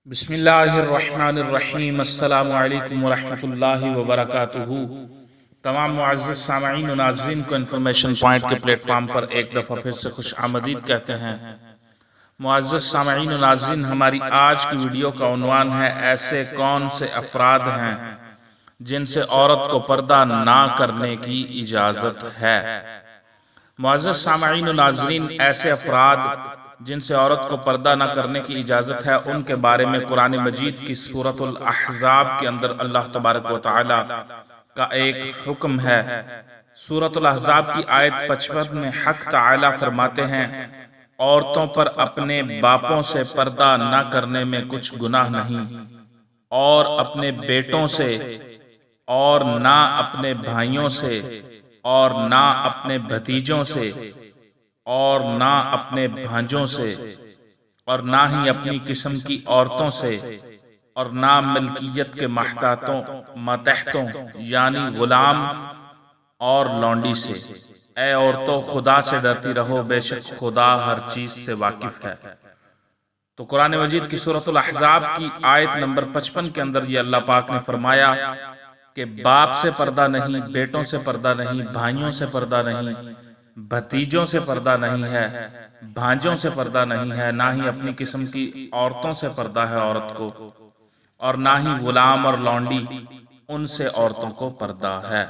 بسم اللہ الرحمن الرحیم۔ السلام علیکم ورحمۃ اللہ وبرکاتہ۔ تمام معزز سامعین و ناظرین کو انفارمیشن پوائنٹ کے پلیٹ فارم پر ایک دفعہ پھر سے خوش آمدید کہتے ہیں۔ معزز سامعین و ناظرین، ہماری آج کی ویڈیو کا عنوان ہے ایسے کون سے افراد ہیں جن سے عورت کو پردہ نہ کرنے کی اجازت ہے۔ معزز سامعین و ناظرین، ایسے افراد جن سے عورت کو پردہ نہ کرنے کی اجازت ہے، ان کے بارے میں قرآن مجید کی سورۃ الاحزاب کے اندر اللہ تبارک و تعالی کا ایک حکم ہے۔ سورۃ الاحزاب کی آیت 55 میں حق تعالی فرماتے ہیں، عورتوں پر اپنے باپوں سے پردہ نہ کرنے میں کچھ گناہ نہیں، اور اپنے بیٹوں سے، اور نہ اپنے بھائیوں سے، اور نہ اپنے بھتیجوں سے، اور نہ اپنے بھانجوں سے، اور نہ ہی اپنی قسم کی عورتوں سے، اور نہ ملکیت کے ماتحتوں یعنی غلام اور لونڈی سے۔ اے عورتوں، خدا سے ڈرتی رہو، بے شک خدا ہر چیز سے واقف ہے۔ تو قرآن مجید کی سورۃ الاحزاب کی آیت نمبر 55 کے اندر یہ اللہ پاک نے فرمایا کہ باپ سے پردہ نہیں، بیٹوں سے پردہ نہیں، بھائیوں سے پردہ نہیں، بھتیجوں سے پردہ نہیں ہے، بھانجوں سے پردہ نہیں ہے، نہ ہی اپنی قسم کی عورتوں سے پردہ ہے عورت کو، اور نہ ہی غلام اور لونڈی، ان سے عورتوں کو پردہ ہے۔